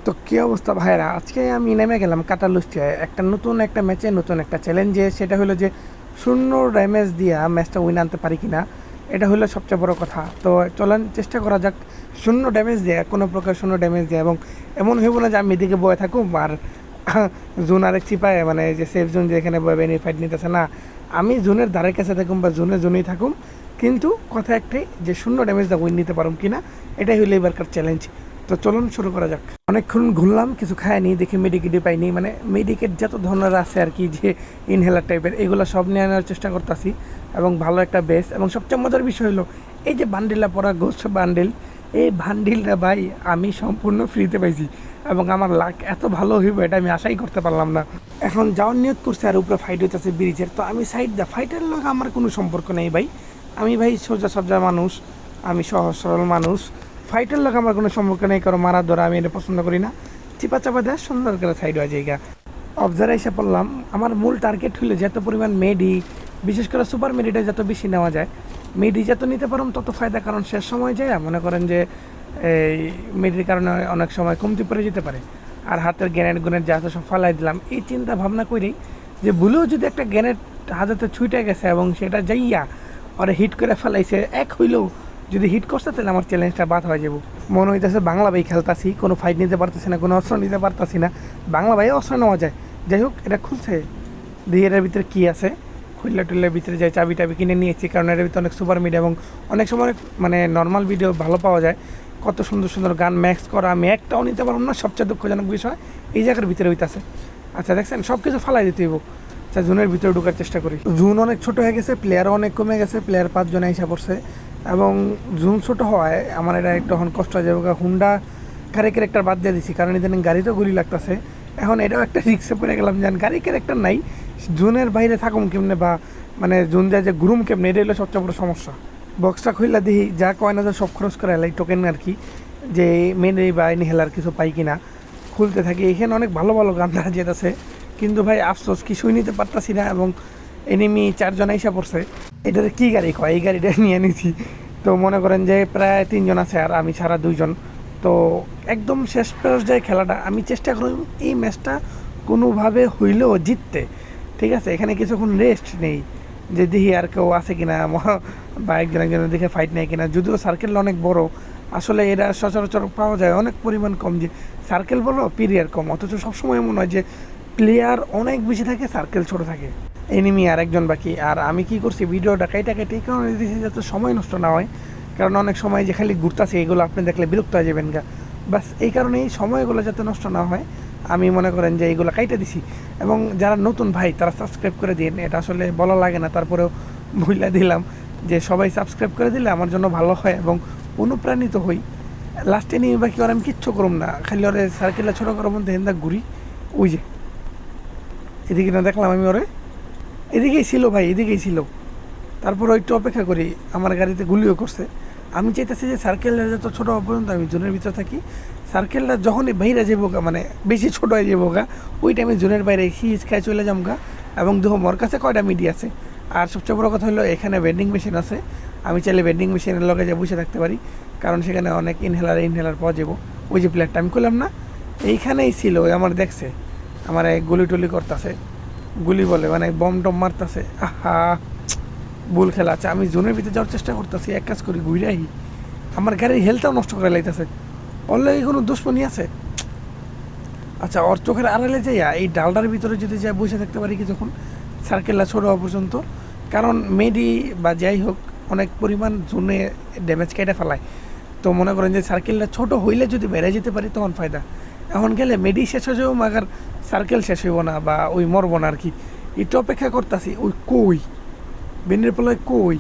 তো কী অবস্থা ভাইরা, আজকে আমি নেমে গেলাম কাটালুস্টিয়ায় একটা নতুন একটা ম্যাচে, নতুন একটা চ্যালেঞ্জে। সেটা হলো যে শূন্য ড্যামেজ দিয়া ম্যাচটা উইন আনতে পারি কিনা, এটা হলো সবচেয়ে বড় কথা। তো চলেন চেষ্টা করা যাক শূন্য ড্যামেজ দেয়া, কোনো প্রকার শূন্য ড্যামেজ দেয়া। এবং এমন হইব না যে আমি এদিকে বয়ে থাকুম আর জোন আরেক চিপায়, মানে যে সেফ জোন যেখানে বয়ে বেনিফাইট নিতেছে না, আমি জোনের ধারে কাছে থাকুম বা জোনেই থাকুম, কিন্তু কথা একটাই যে শূন্য ড্যামেজ দা উইন নিতে পারুম কিনা, এটাই হলো এবারকার চ্যালেঞ্জ। তো চলুন শুরু করা যাক। অনেকক্ষণ ঘুরলাম, কিছু খায়নি, দেখি মেডিকেটই পাইনি, মানে মেডিকেট যত ধরনের আছে আর কি, যে ইনহেলার টাইপের, এগুলো সব নিয়ে আনার চেষ্টা করতেছি। এবং ভালো একটা বেস, এবং সবচেয়ে মজার বিষয় হলো এই যে বান্ডিলটা পরা গোস্ট বান্ডিল, এই বান্ডিলটা ভাই আমি সম্পূর্ণ ফ্রিতে পাইছি। এবং আমার লাক এত ভালো হইব এটা আমি আশাই করতে পারলাম না। এখন যাওয়ার নিয়ত করছে, আর উপরে ফাইট হইতেছে ব্রিজের, তো আমি সাইড দা ফাইটের লোক, আমার কোনো সম্পর্ক নেই ভাই। আমি ভাই সোজা সবজা মানুষ, আমি সহজ সরল মানুষ। ফাইটের লোক আমার কোনো সম্পর্ক নেই, কারো মারা ধরা আমি এটা পছন্দ করি না। চিপা চাপা দেয় সুন্দর করে সাইড হয়ে জায়গা অবজারে এসে পড়লাম। আমার মূল টার্গেট হলো যত পরিমাণ মেডি, বিশেষ করে সুপার মেডিটা যত বেশি নেওয়া যায়, মেডি যত নিতে পারুম তত ফায়দা। কারণ শেষ সময় যায় মনে করেন যে এই মেডির কারণে অনেক সময় কমতি পড়ে যেতে পারে। আর হাতের গ্যানেট যা আছে সব ফালাই দিলাম এই চিন্তা ভাবনা করেই, যে ভুলেও যদি একটা গ্যানেট হাজাতে ছুটে গেছে এবং সেটা যাইয়া ওরা হিট করে ফেলাইছে, এক হইলেও যদি হিট করছে তাহলে আমার চ্যালেঞ্জটা বাদ হয়ে যাব। মনে হইতেছে বাংলা ভাই খেলতাছি, কোনো ফাইট নিতে পারতেছি না, কোনো অস্ত্র নিতে পারতাছি না। বাংলা ভাই অস্ত্র নেওয়া যায়। যাই হোক, এটা খুলছে, দিয়ে এটার ভিতরে কী আছে, খুললে টুললের ভিতরে যাই, চাবি টাবি কিনে নিয়েছি, কারণ এর ভিতরে অনেক সুপার মিডিয়া এবং অনেক সময় অনেক মানে নর্মাল ভিডিও ভালো পাওয়া যায়। কত সুন্দর সুন্দর গান ম্যাক্স করা, আমি একটাও নিতে পারলাম না। সবচেয়ে দুঃখজনক বিষয় এই জায়গার ভিতরে হইতাছে। আচ্ছা দেখছেন, সব কিছু ফালাই দিতে হইব। আচ্ছা, জুনের ভিতরে ঢোকার চেষ্টা করি। জুন অনেক ছোট হয়ে গেছে, প্লেয়ারও অনেক কমে গেছে, প্লেয়ার 5 জনে এসে পড়ছে। এবং জুন ছোট হওয়ায় আমার এটা একটু এখন কষ্ট হয়ে যাবে। হুন্ডা গাড়ি ক্যারেক্টার বাদ দিয়ে দিছি, কারণ ইদানিং গাড়িতেও গুলি লাগতেছে। এখন এটাও একটা রিক্সে পড়ে গেলাম, যেন গাড়ি ক্যারেক্টার নাই, জুনের বাইরে থাকুম কেমনে, বা মানে জুন দেয় যে গ্রুম কেমনে, এটা হলো সবচেয়ে বড় সমস্যা। বক্সটা খুললা দিই, যা কয় না যা সব খরচ করে এলাই টোকেন আর কি, যে মেনে বা হেলার কিছু পাই কিনা খুলতে থাকি। এখানে অনেক ভালো ভালো গান দেখা যেতেছে, কিন্তু ভাই আফসোস কিছুই নিতে পারতাছি না। এবং এনিমি 4 জন এসে পড়ছে। এটার কী গাড়ি কয়, এই গাড়িটা নিয়ে নিছি। তো মনে করেন যে প্রায় 3 জন আছে, আর আমি ছাড়া 2 জন। তো একদম শেষ পর্যায়ে খেলাটা আমি চেষ্টা করি এই ম্যাচটা কোনোভাবে হইলেও জিততে। ঠিক আছে, এখানে কিছুক্ষণ রেস্ট নেই, যে দেখি আর কেউ আছে কিনা বা একজনের দিকে ফাইট নেই কিনা। যদিও সার্কেলটা অনেক বড়, আসলে এরা সচরাচর পাওয়া যায় অনেক পরিমাণ কম, যে সার্কেল বলো পিরিয়ার কম, অথচ সবসময় এমন হয় যে প্লেয়ার অনেক বেশি থাকে, সার্কেল ছোটো থাকে। এনিমি আর একজন বাকি। আর আমি কি করছি, ভিডিওটা কাইটা কেটে এই কারণে দিয়েছি যাতে সময় নষ্ট না হয়। কারণ অনেক সময় যে খালি ঘুরতেছে এগুলো আপনি দেখলে বিরক্ত হয়ে যাবেন গা। বাস এই কারণে এই সময়গুলো যাতে নষ্ট না হয়, আমি মনে করেন যে এইগুলো কাইটা দিছি। এবং যারা নতুন ভাই তারা সাবস্ক্রাইব করে দিন, এটা আসলে বলা লাগে না, তারপরেও ভুলে দিলাম যে সবাই সাবস্ক্রাইব করে দিলে আমার জন্য ভালো হয় এবং অনুপ্রাণিত হই। লাস্টে নিয়ে বাকি আর আমি কিচ্ছু করুম না, খালি ওরে সার্কেলটা ছোটো করো মধ্যে হেন্দা ঘুরি। ওই যে এদিকে না দেখলাম আমি ওরে, এদিকেই ছিল ভাই, এদিকেই ছিল। তারপর একটু অপেক্ষা করি, আমার গাড়িতে গুলিও করছে। আমি চাইতেছি যে সার্কেলটা যত ছোটো হওয়া পর্যন্ত আমি জোনের ভিতরে থাকি। সার্কেলটা যখনই বাইরে যাবো গা, মানে বেশি ছোটো হয়ে যাবো গা, ওই টাইমে জোনের বাইরে খায় চলে যাম গা। এবং দেখো মোর কাছে কয়টা মিডি আছে। আর সবচেয়ে বড়ো কথা হলো এখানে ভেন্ডিং মেশিন আছে, আমি চাইলে ভেন্ডিং মেশিনের লগে যে বসে থাকতে পারি, কারণ সেখানে অনেক ইনহেলার পাওয়া যাবো। ওই যে প্লেয়ারটা আমি করলাম না, এইখানেই ছিল, আমার দেখছে আমার গুলি টুলি করতেছে, গুলি বলে মানে বম টম মারতেছে। আহা, ভুল খেলা। আচ্ছা, আমি জোনের ভিতরে যাওয়ার চেষ্টা করতেছি, এক কাজ করি ঘুরাই, আমার গাড়ির হেলথটাও নষ্ট করে লাইতেছে। অলরেডি কোনো দুশ্মনী আছে। আচ্ছা, ওর চোখের আড়ালে যাইয়া এই ডালটার ভিতরে যদি যাই বসে থাকতে পারি কিছুক্ষণ, সার্কেলটা ছোটো হওয়া পর্যন্ত। কারণ মেডি বা যাই হোক অনেক পরিমাণ জোনে ড্যামেজ কেটে ফেলায়। তো মনে করেন যে সার্কেলটা ছোটো হইলে যদি বেড়ে যেতে পারি তখন ফায়দা। এখন গেলে মেডি শেষ হয়ে যাবো, মাগার সার্কেল শেষ হইব না, বা ওই মরবো না আর কি। একটু অপেক্ষা করতেছি, ওই কই বেনের পোলায় কই।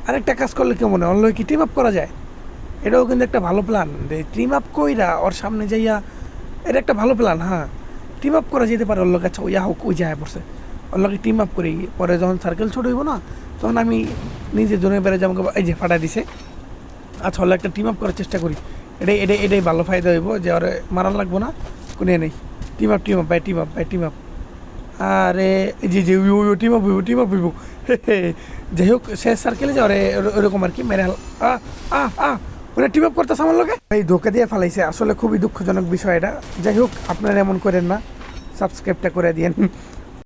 আরেকটা কাজ করলে কেমন হয়, অন্য কি টিম আপ করা যায়? এটাও কিন্তু একটা ভালো প্ল্যান, যে টিম আপ কইরা ওর সামনে যাইয়া, এটা একটা ভালো প্ল্যান। হ্যাঁ, টিম আপ করা যেতে পারে ওর লোক। আচ্ছা, ওইয়া হোক, ওই যায় পড়ছে, ওর লোকে টিম আপ করি। পরে যখন সার্কেল ছোট হইব না, তখন আমি নিজে জোনে বেড়ে যাবো। এই যে ফাটা দিছে। আচ্ছা, ওর একটা টিম আপ করার চেষ্টা করি। এটাই ভালো ফায়দা হইব, যে ওরে মারান লাগবো না, কোনো নেই। Team up by team up. আরে জি জি, টিম আপ হইব। যাই হোক, শেষ সার্কেলে যাও রে, ওরকম আর কি মেরে। আ আ আ ওরা টিম আপ করতেছে আমার লোকে এই ধোকা দিয়ে ফেলাইছে, আসলে খুবই দুঃখজনক বিষয় এটা। যাই হোক, আপনারা এমন করেন না, সাবস্ক্রাইবটা করে দিয়েন।